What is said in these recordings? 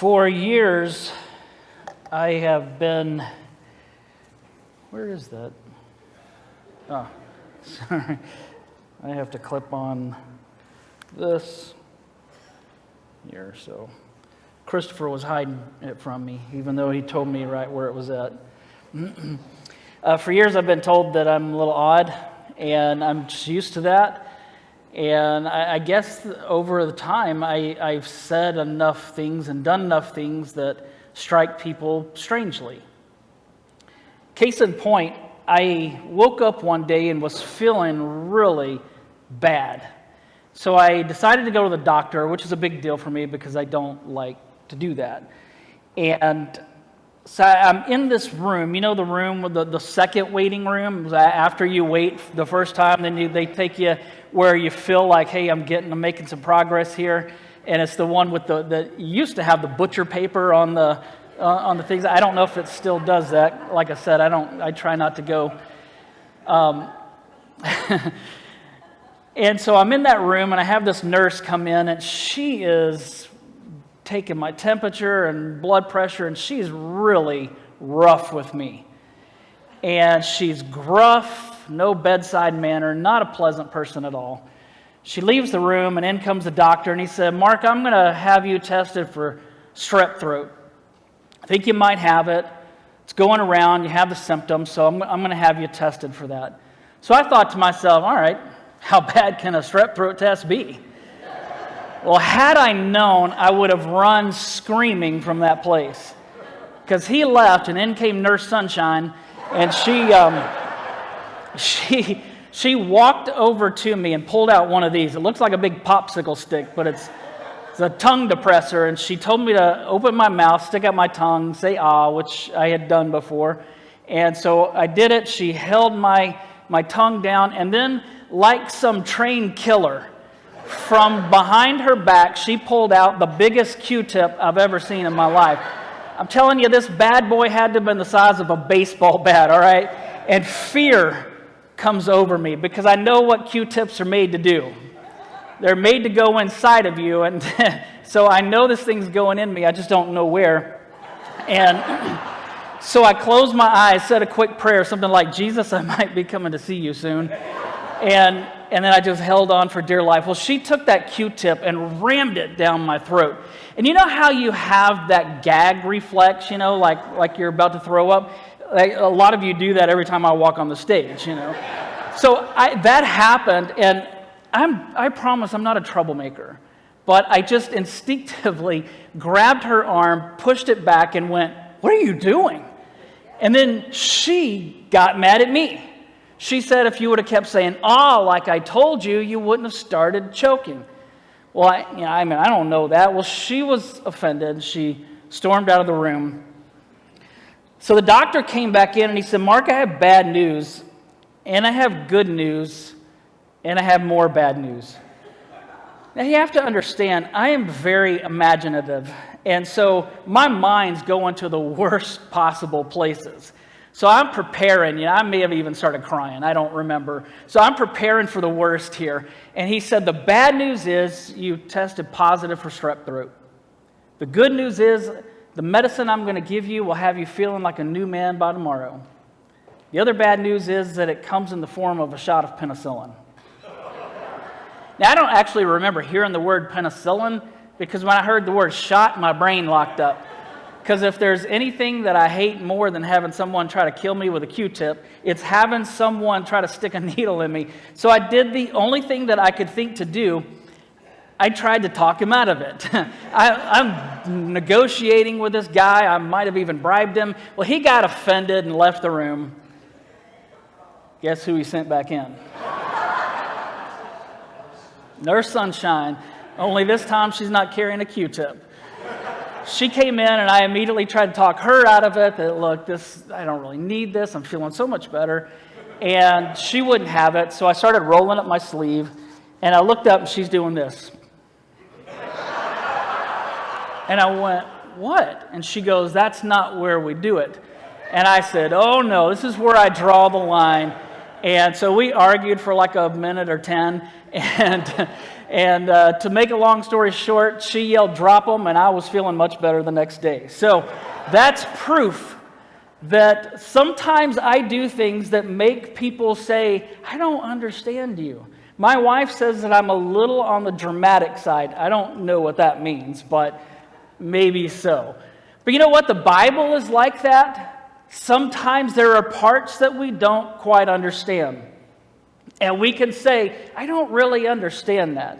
For years, I have been, where is that? Oh, sorry. I have to clip on this here, so Christopher was hiding it from me, even though he told me right where it was at. For years, I've been told that I'm a little odd, and I'm just used to that. And I guess over the time, I've said enough things and done enough things that strike people strangely. Case in point, I woke up one day and was feeling really bad. So I decided to go to the doctor, which is a big deal for me because I don't like to do that. And so I'm in this room, you know, the room with the second waiting room. After you wait the first time, then they take you where you feel like, hey, I'm making some progress here. And it's the one with the used to have the butcher paper on the things. I don't know if it still does that. Like I said, I try not to go. And so I'm in that room, and I have this nurse come in, and she is taking my temperature and blood pressure, and she's really rough with me. And she's gruff, no bedside manner, not a pleasant person at all. She leaves the room, and in comes the doctor, and he said, Mark, I'm going to have you tested for strep throat. I think you might have it. It's going around. You have the symptoms, so I'm going to have you tested for that. So I thought to myself, all right, how bad can a strep throat test be? Well, had I known, I would have run screaming from that place. Because he left, and in came Nurse Sunshine, and she walked over to me and pulled out one of these. It looks like a big popsicle stick, but it's a tongue depressor, and she told me to open my mouth, stick out my tongue, say ah, which I had done before. And so I did it. She held my tongue down, and then, like some trained killer, from behind her back, she pulled out the biggest Q-tip I've ever seen in my life. I'm telling you, this bad boy had to have been the size of a baseball bat, all right? And fear comes over me because I know what Q-tips are made to do. They're made to go inside of you, and so I know this thing's going in me. I just don't know where. And so I closed my eyes, said a quick prayer, something like, Jesus, I might be coming to see you soon. And then I just held on for dear life. Well, she took that Q-tip and rammed it down my throat. And you know how you have that gag reflex, you know, like you're about to throw up? Like, a lot of you do that every time I walk on the stage, you know. So that happened, and I promise I'm not a troublemaker. But I just instinctively grabbed her arm, pushed it back, and went, what are you doing? And then she got mad at me. She said if you would have kept saying, like I told you, you wouldn't have started choking. Well, I don't know that. Well, she was offended. She stormed out of the room. So the doctor came back in and he said, Mark, I have bad news, and I have good news, and I have more bad news. Now, you have to understand, I am very imaginative, and so my mind's going to the worst possible places. So I'm preparing, I may have even started crying, I don't remember. So I'm preparing for the worst here. And he said, the bad news is you tested positive for strep throat. The good news is the medicine I'm going to give you will have you feeling like a new man by tomorrow. The other bad news is that it comes in the form of a shot of penicillin. Now, I don't actually remember hearing the word penicillin because when I heard the word shot, my brain locked up. Because if there's anything that I hate more than having someone try to kill me with a Q-tip, it's having someone try to stick a needle in me. So I did the only thing that I could think to do. I tried to talk him out of it. I'm negotiating with this guy. I might have even bribed him. Well, he got offended and left the room. Guess who he sent back in? Nurse Sunshine. Only this time she's not carrying a Q-tip. She came in, and I immediately tried to talk her out of it, that, look, I don't really need this. I'm feeling so much better. And she wouldn't have it, so I started rolling up my sleeve, and I looked up, and she's doing this. And I went, what? And she goes, that's not where we do it. And I said, oh, no, this is where I draw the line. And so we argued for like a minute or 10, and And to make a long story short, she yelled, "Drop them," and I was feeling much better the next day. So that's proof that sometimes I do things that make people say, "I don't understand you." My wife says that I'm a little on the dramatic side. I don't know what that means, but maybe so. But you know what? The Bible is like that. Sometimes there are parts that we don't quite understand. And we can say, "I don't really understand that."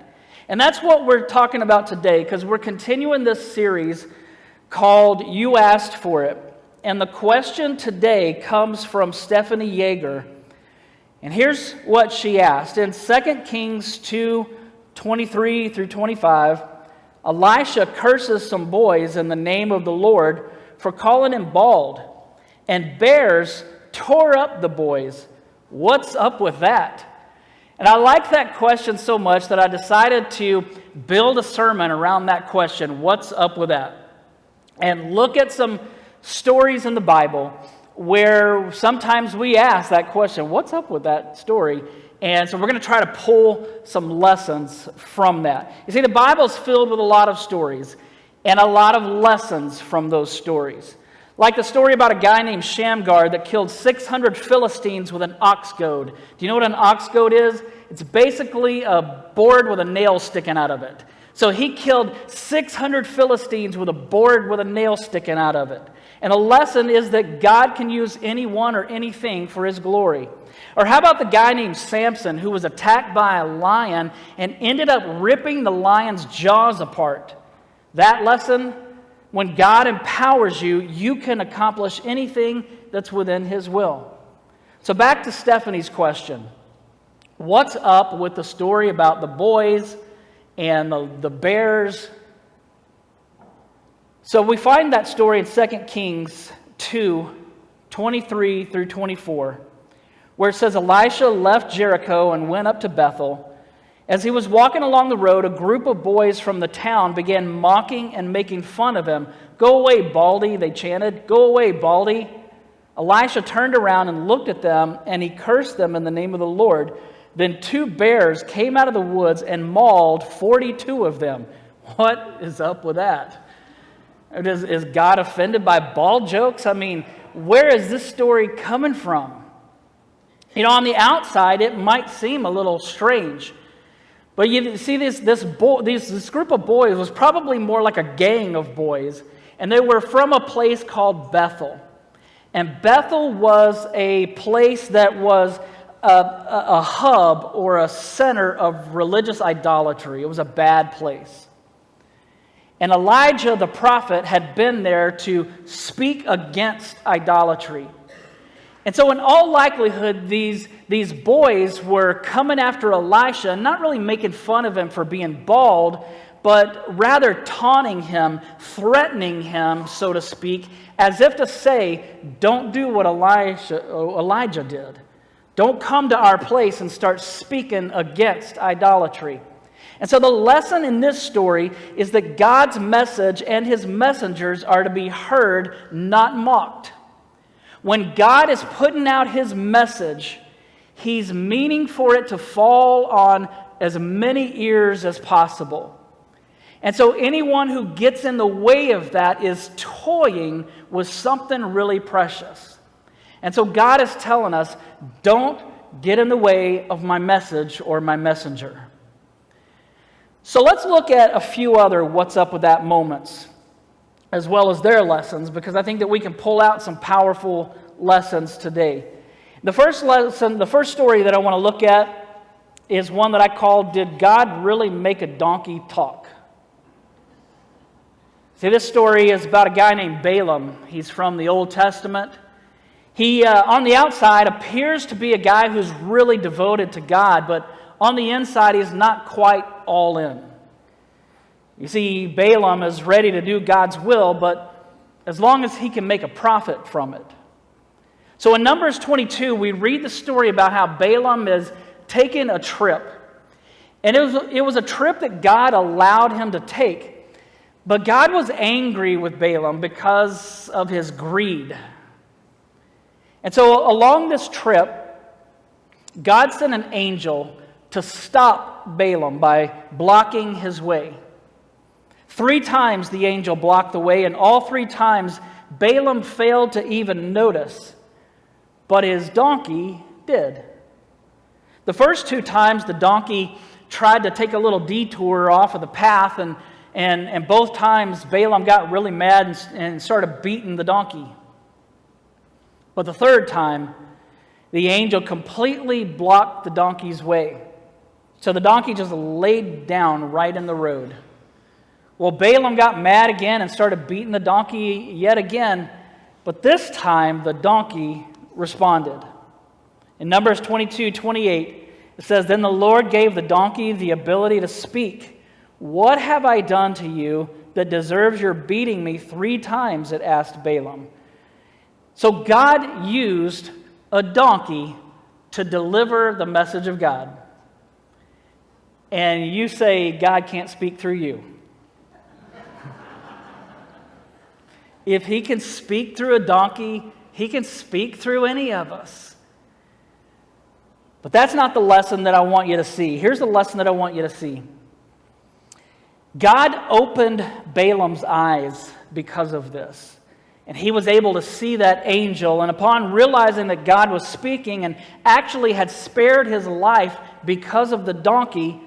And that's what we're talking about today, because we're continuing this series called You Asked For It. And the question today comes from Stephanie Yeager. And here's what she asked. In 2 Kings 2:23 through 25, Elisha curses some boys in the name of the Lord for calling him bald, and bears tore up the boys. What's up with that? And I like that question so much that I decided to build a sermon around that question, what's up with that? And look at some stories in the Bible where sometimes we ask that question, what's up with that story? And so we're going to try to pull some lessons from that. You see, the Bible's filled with a lot of stories and a lot of lessons from those stories. Like the story about a guy named Shamgar that killed 600 Philistines with an ox goad. Do you know what an ox goad is? It's basically a board with a nail sticking out of it. So he killed 600 Philistines with a board with a nail sticking out of it. And the lesson is that God can use anyone or anything for his glory. Or how about the guy named Samson who was attacked by a lion and ended up ripping the lion's jaws apart? That lesson, when God empowers you, you can accomplish anything that's within his will. So back to Stephanie's question. What's up with the story about the boys and the bears? So we find that story in 2 Kings 2:23 through 24, where it says, Elisha left Jericho and went up to Bethel. As he was walking along the road, a group of boys from the town began mocking and making fun of him. "Go away, Baldy," they chanted. "Go away, Baldy." Elisha turned around and looked at them, and he cursed them in the name of the Lord. Then 2 bears came out of the woods and mauled 42 of them. What is up with that? Is God offended by bald jokes? I mean, where is this story coming from? You know, on the outside, it might seem a little strange. But you see, this group of boys was probably more like a gang of boys. And they were from a place called Bethel. And Bethel was a place that was a hub or a center of religious idolatry. It was a bad place. And Elijah the prophet had been there to speak against idolatry. And so in all likelihood, these boys were coming after Elisha, not really making fun of him for being bald, but rather taunting him, threatening him, so to speak, as if to say, don't do what Elijah did. Don't come to our place and start speaking against idolatry. And so the lesson in this story is that God's message and his messengers are to be heard, not mocked. When God is putting out his message, he's meaning for it to fall on as many ears as possible. And so anyone who gets in the way of that is toying with something really precious. And so God is telling us, don't get in the way of my message or my messenger. So let's look at a few other what's up with that moments, as well as their lessons, because I think that we can pull out some powerful lessons today. The first lesson, the first story that I want to look at is one that I call, Did God Really Make a Donkey Talk? See, this story is about a guy named Balaam. He's from the Old Testament. He, on the outside, appears to be a guy who's really devoted to God, but on the inside, he's not quite all in. You see, Balaam is ready to do God's will, but as long as he can make a profit from it. So in Numbers 22, we read the story about how Balaam is taking a trip. And it was a trip that God allowed him to take. But God was angry with Balaam because of his greed. And so along this trip, God sent an angel to stop Balaam by blocking his way. 3 times the angel blocked the way, and all 3 times Balaam failed to even notice, but his donkey did. The first 2 times the donkey tried to take a little detour off of the path, and both times Balaam got really mad and started beating the donkey. But the 3rd time, the angel completely blocked the donkey's way. So the donkey just laid down right in the road. Well, Balaam got mad again and started beating the donkey yet again, but this time the donkey responded. In Numbers 22:28, it says, "Then the Lord gave the donkey the ability to speak. 'What have I done to you that deserves your beating me 3 times?' it asked Balaam." So God used a donkey to deliver the message of God. And you say God can't speak through you. If he can speak through a donkey, he can speak through any of us. But that's not the lesson that I want you to see. Here's the lesson that I want you to see. God opened Balaam's eyes because of this. And he was able to see that angel. And upon realizing that God was speaking and actually had spared his life because of the donkey,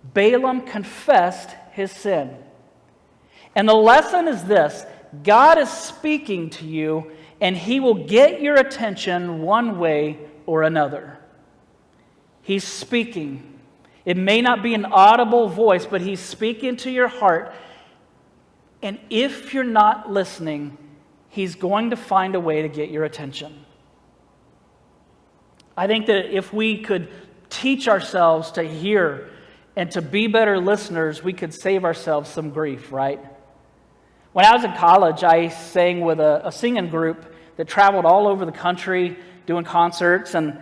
Balaam confessed his sin. And the lesson is this: God is speaking to you, and he will get your attention one way or another. He's speaking. It may not be an audible voice, but he's speaking to your heart. And if you're not listening, he's going to find a way to get your attention. I think that if we could teach ourselves to hear and to be better listeners, we could save ourselves some grief, right? When I was in college, I sang with a singing group that traveled all over the country doing concerts. And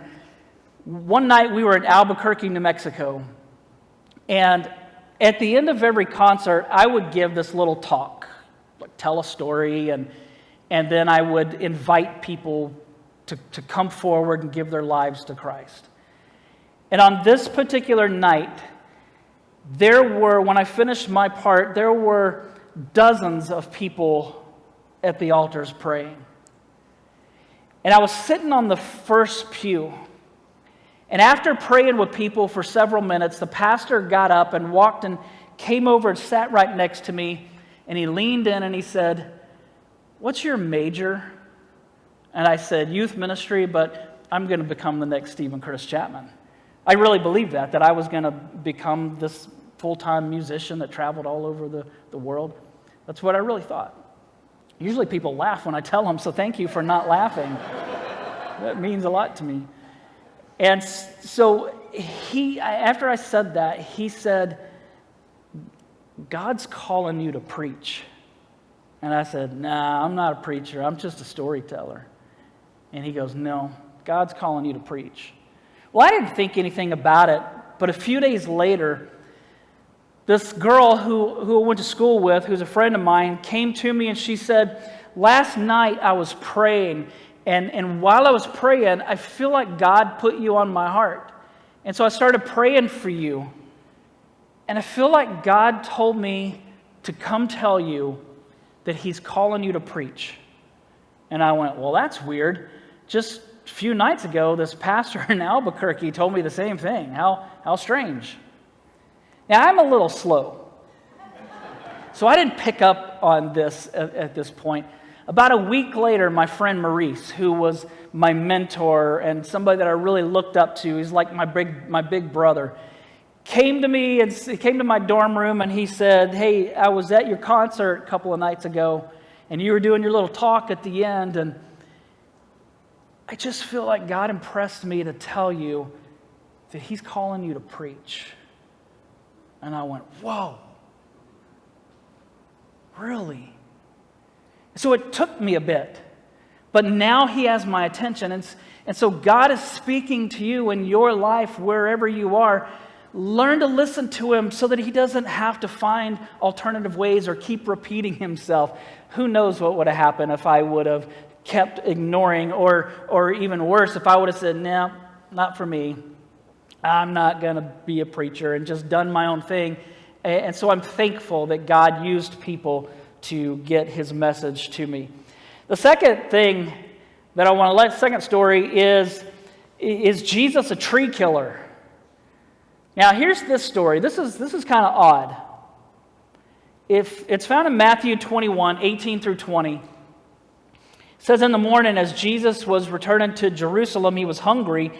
one night we were in Albuquerque, New Mexico. And at the end of every concert, I would give this little talk, like tell a story, and then I would invite people to come forward and give their lives to Christ. And on this particular night, when I finished my part, there were dozens of people at the altars praying. And I was sitting on the first pew. And after praying with people for several minutes, the pastor got up and walked and came over and sat right next to me. And he leaned in and he said, "What's your major?" And I said, "Youth ministry, but I'm going to become the next Stephen Chris Chapman." I really believed that I was going to become this full-time musician that traveled all over the world. That's what I really thought. Usually people laugh when I tell them, so thank you for not laughing. That means a lot to me. And so after I said that, he said, "God's calling you to preach." And I said, "Nah, I'm not a preacher. I'm just a storyteller." And he goes, "No, God's calling you to preach." Well, I didn't think anything about it, but a few days later, this girl who I went to school with, who's a friend of mine, came to me and she said, "Last night I was praying, and while I was praying, I feel like God put you on my heart. And so I started praying for you. And I feel like God told me to come tell you that he's calling you to preach." And I went, "Well, that's weird. Just a few nights ago, this pastor in Albuquerque told me the same thing. How strange." Now, I'm a little slow, so I didn't pick up on this at this point. About a week later, my friend Maurice, who was my mentor and somebody that I really looked up to, he's like my big brother, came to me and he came to my dorm room and he said, "Hey, I was at your concert a couple of nights ago, and you were doing your little talk at the end, and I just feel like God impressed me to tell you that he's calling you to preach." And I went, "Whoa, really?" So it took me a bit, but now he has my attention. And so God is speaking to you in your life, wherever you are. Learn to listen to him so that he doesn't have to find alternative ways or keep repeating himself. Who knows what would have happened if I would have kept ignoring, or even worse, if I would have said, "No, not for me. I'm not going to be a preacher, and just done my own thing. And so I'm thankful that God used people to get his message to me. The second thing that I want to let, second story is Jesus a tree killer? Now here's this story. This is kind of odd. It's found in Matthew 21, 18 through 20. It says, in the morning as Jesus was returning to Jerusalem, he was hungry,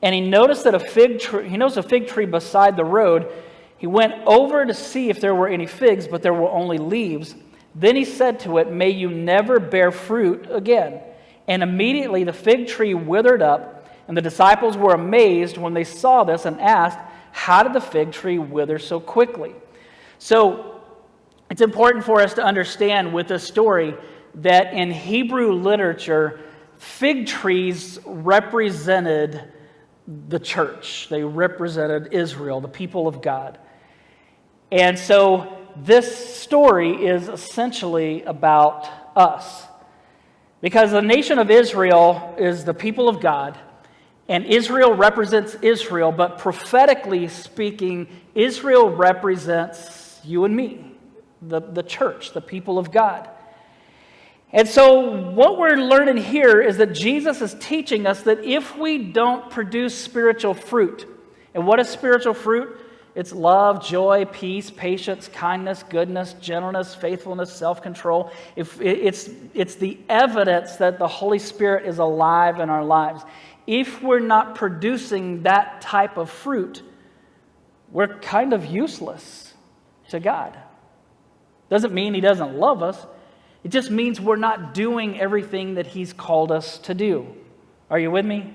and he noticed that a fig tree beside the road. He went over to see if there were any figs, but there were only leaves. Then he said to it, may you never bear fruit again. And immediately the fig tree withered up, and the disciples were amazed when they saw this and asked, how did the fig tree wither so quickly? So it's important for us to understand with this story that in Hebrew literature, fig trees represented the church. They represented Israel, the people of God. And so this story is essentially about us. Because the nation of Israel is the people of God, and Israel represents Israel, but prophetically speaking, Israel represents you and me, the church, the people of God. And so what we're learning here is that Jesus is teaching us that if we don't produce spiritual fruit, and what is spiritual fruit? It's love, joy, peace, patience, kindness, goodness, gentleness, faithfulness, self-control. It's the evidence that the Holy Spirit is alive in our lives. If we're not producing that type of fruit, we're kind of useless to God. Doesn't mean he doesn't love us. It just means we're not doing everything that he's called us to do. Are you with me?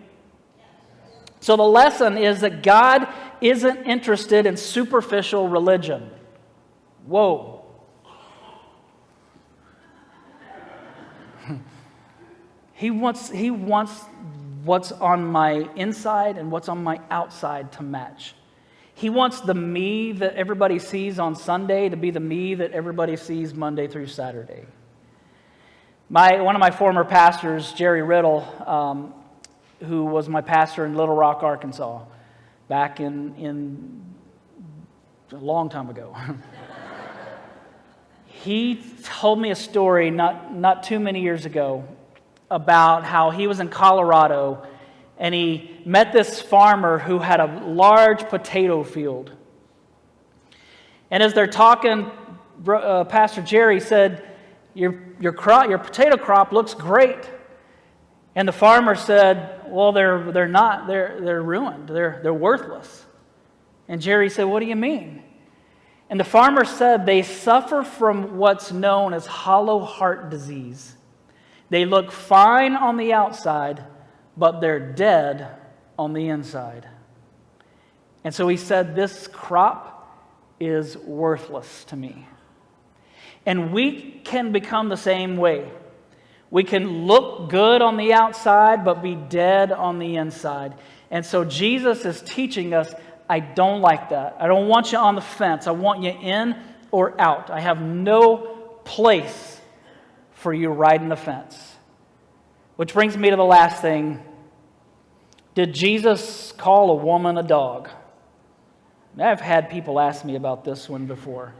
So the lesson is that God isn't interested in superficial religion. Whoa. He wants what's on my inside and what's on my outside to match. He wants the me that everybody sees on Sunday to be the me that everybody sees Monday through Saturday. One of my former pastors, Jerry Riddle, who was my pastor in Little Rock, Arkansas, back in a long time ago. He told me a story not too many years ago about how he was in Colorado and he met this farmer who had a large potato field. And as they're talking, Pastor Jerry said, your potato crop looks great. And the farmer said, well, they're not. They're ruined. They're worthless. And Jerry said, what do you mean? And the farmer said they suffer from what's known as hollow heart disease. They look fine on the outside, but they're dead on the inside. And so he said, this crop is worthless to me. And we can become the same way. We can look good on the outside, but be dead on the inside. And so Jesus is teaching us, I don't like that. I don't want you on the fence. I want you in or out. I have no place for you riding the fence. Which brings me to the last thing. Did Jesus call a woman a dog? I've had people ask me about this one before.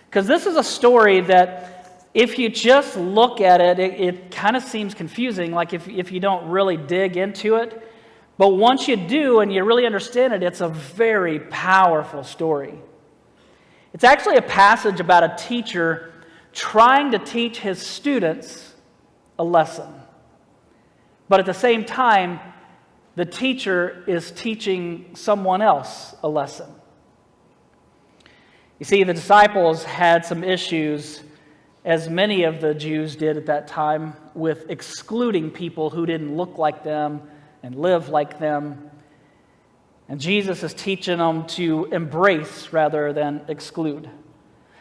Because this is a story that if you just look at it, it kind of seems confusing, like if you don't really dig into it. But once you do and you really understand it, it's a very powerful story. It's actually a passage about a teacher trying to teach his students a lesson. But at the same time, the teacher is teaching someone else a lesson. You see, the disciples had some issues, as many of the Jews did at that time, with excluding people who didn't look like them and live like them. And Jesus is teaching them to embrace rather than exclude.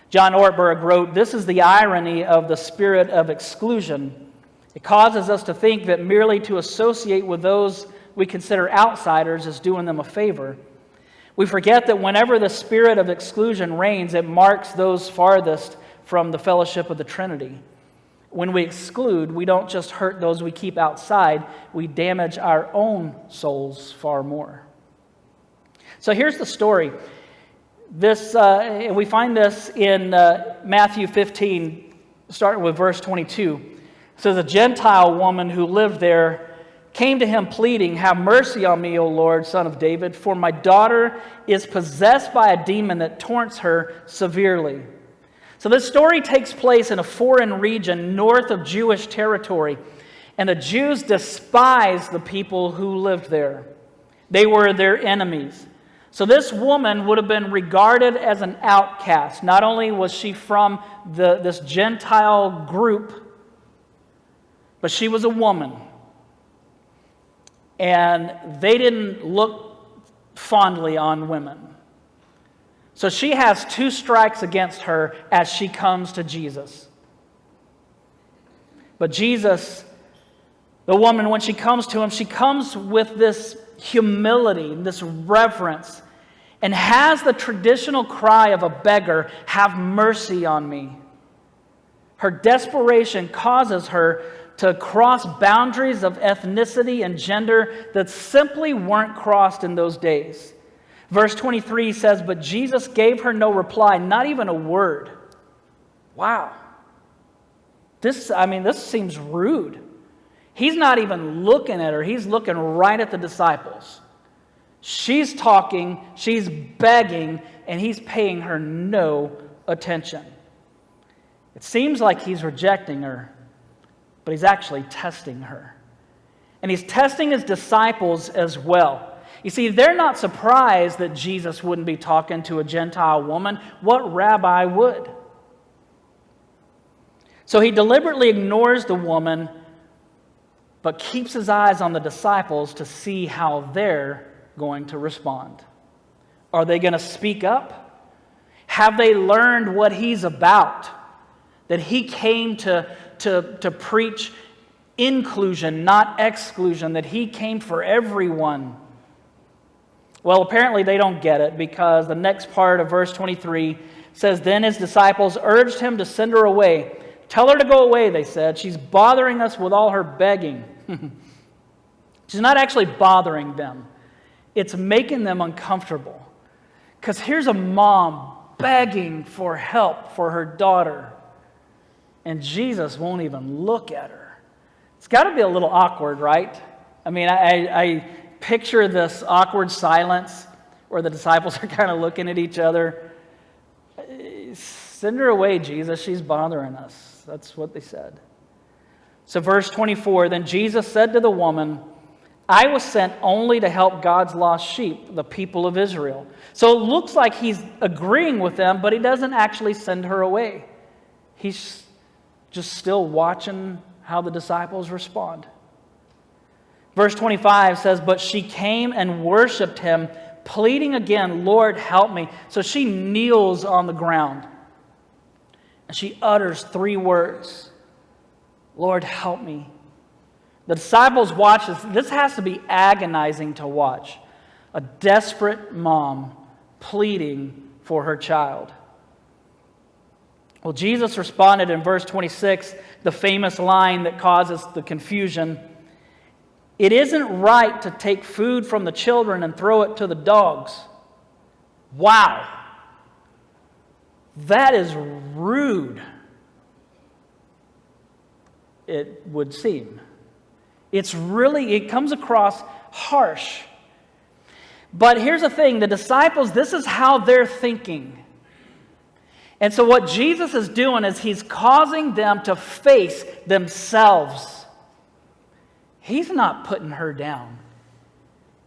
John Ortberg wrote, "This is the irony of the spirit of exclusion. It causes us to think that merely to associate with those we consider outsiders is doing them a favor. We forget that whenever the spirit of exclusion reigns, it marks those farthest from the fellowship of the Trinity. When we exclude, we don't just hurt those we keep outside, we damage our own souls far more." So here's the story. We find this in Matthew 15, starting with verse 22. It says, a Gentile woman who lived there came to him pleading, have mercy on me, O Lord, son of David, for my daughter is possessed by a demon that taunts her severely. So this story takes place in a foreign region north of Jewish territory, and the Jews despised the people who lived there. They were their enemies. So this woman would have been regarded as an outcast. Not only was she from this Gentile group, but she was a woman. And they didn't look fondly on women. So she has 2 strikes against her as she comes to Jesus. But Jesus, the woman, when she comes to him, she comes with this humility, this reverence, and has the traditional cry of a beggar, have mercy on me. Her desperation causes her to cross boundaries of ethnicity and gender that simply weren't crossed in those days. Verse 23 says, but Jesus gave her no reply, not even a word. Wow. This seems rude. He's not even looking at her. He's looking right at the disciples. She's talking, she's begging, and he's paying her no attention. It seems like he's rejecting her, but he's actually testing her. And he's testing his disciples as well. You see, they're not surprised that Jesus wouldn't be talking to a Gentile woman. What rabbi would? So he deliberately ignores the woman, but keeps his eyes on the disciples to see how they're going to respond. Are they going to speak up? Have they learned what he's about? That he came to preach inclusion, not exclusion, that he came for everyone. Well, apparently they don't get it, because the next part of verse 23 says, then his disciples urged him to send her away. Tell her to go away, they said. She's bothering us with all her begging. She's not actually bothering them. It's making them uncomfortable. Because here's a mom begging for help for her daughter, and Jesus won't even look at her. It's got to be a little awkward, right? I mean, I picture this awkward silence where the disciples are kind of looking at each other. Send her away, Jesus. She's bothering us. That's what they said. So verse 24, then Jesus said to the woman, I was sent only to help God's lost sheep, the people of Israel. So it looks like he's agreeing with them, but he doesn't actually send her away. He's just still watching how the disciples respond. Verse 25 says, but she came and worshiped him, pleading again, Lord, help me. So she kneels on the ground, and she utters 3 words, Lord, help me. The disciples watch this. This has to be agonizing to watch. A desperate mom pleading for her child. Well, Jesus responded in verse 26, the famous line that causes the confusion. It isn't right to take food from the children and throw it to the dogs. Wow. That is rude, it would seem. It comes across harsh. But here's the thing, the disciples, this is how they're thinking. And so what Jesus is doing is he's causing them to face themselves. He's not putting her down.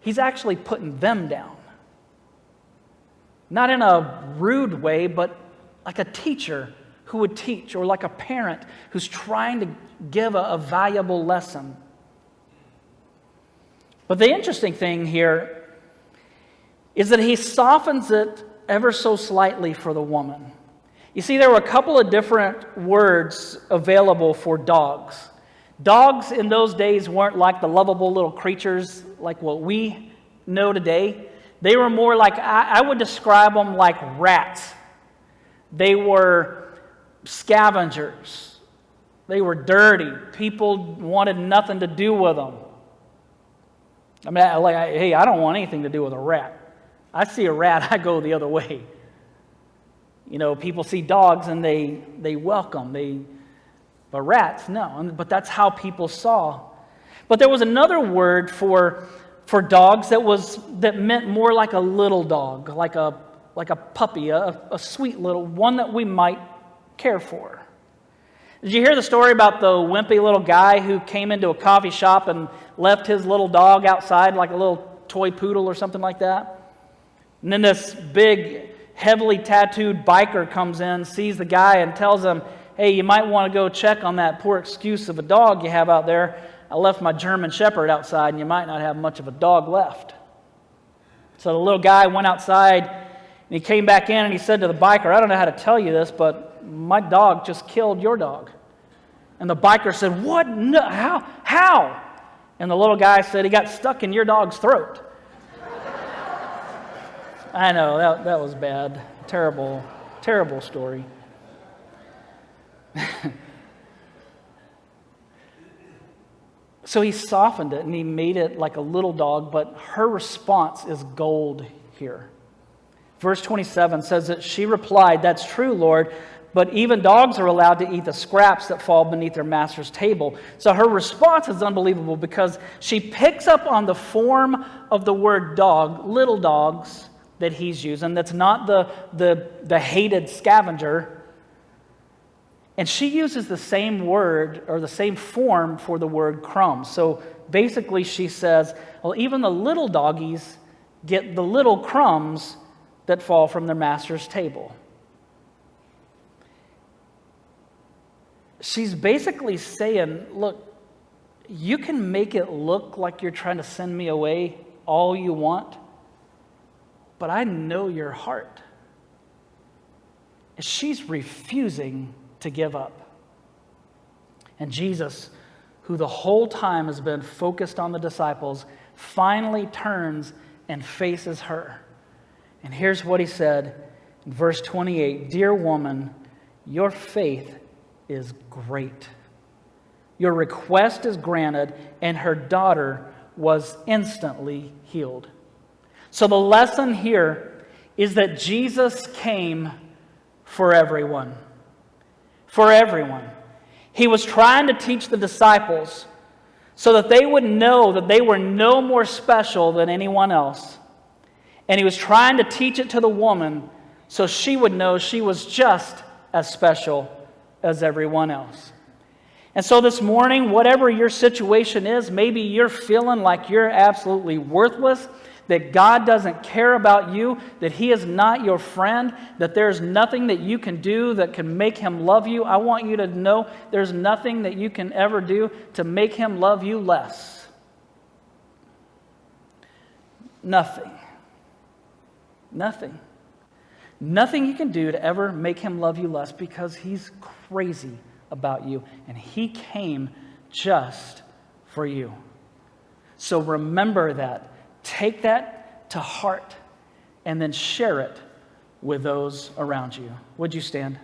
He's actually putting them down. Not in a rude way, but like a teacher who would teach, or like a parent who's trying to give a valuable lesson. But the interesting thing here is that he softens it ever so slightly for the woman. You see, there were a couple of different words available for dogs. Dogs in those days weren't like the lovable little creatures like what we know today. They were more like, I would describe them like rats. They were scavengers. They were dirty. People wanted nothing to do with them. I mean, I don't want anything to do with a rat. I see a rat, I go the other way. You know, people see dogs and they welcome. But rats, no. But that's how people saw. But there was another word for dogs that meant more like a little dog, like a puppy, a sweet little one that we might care for. Did you hear the story about the wimpy little guy who came into a coffee shop and left his little dog outside like a little toy poodle or something like that? And then this big, heavily tattooed biker comes in, sees the guy, and tells him, hey, you might want to go check on that poor excuse of a dog you have out there. I left my German Shepherd outside, and you might not have much of a dog left. So the little guy went outside, and he came back in, and he said to the biker, I don't know how to tell you this, but my dog just killed your dog. And the biker said, what? No, how? And the little guy said, he got stuck in your dog's throat. I know, that was bad. Terrible, terrible story. So he softened it and he made it like a little dog, but her response is gold here. Verse 27 says that she replied, that's true, Lord, but even dogs are allowed to eat the scraps that fall beneath their master's table. So her response is unbelievable because she picks up on the form of the word dog, little dogs, that he's using. That's not the hated scavenger. And she uses the same word or the same form for the word crumbs. So basically she says, well, even the little doggies get the little crumbs that fall from their master's table. She's basically saying, look, you can make it look like you're trying to send me away all you want, but I know your heart. And she's refusing to give up. And Jesus, who the whole time has been focused on the disciples, finally turns and faces her. And here's what he said in verse 28, Dear woman, your faith is great. Your request is granted, and her daughter was instantly healed. So the lesson here is that Jesus came for everyone. For everyone. He was trying to teach the disciples so that they would know that they were no more special than anyone else. And he was trying to teach it to the woman so she would know she was just as special as everyone else. And so this morning, whatever your situation is, maybe you're feeling like you're absolutely worthless, that God doesn't care about you, that He is not your friend, that there's nothing that you can do that can make Him love you. I want you to know there's nothing that you can ever do to make Him love you less. Nothing. Nothing. Nothing you can do to ever make Him love you less because He's crazy about you and He came just for you. So remember that. Take that to heart and then share it with those around you. Would you stand?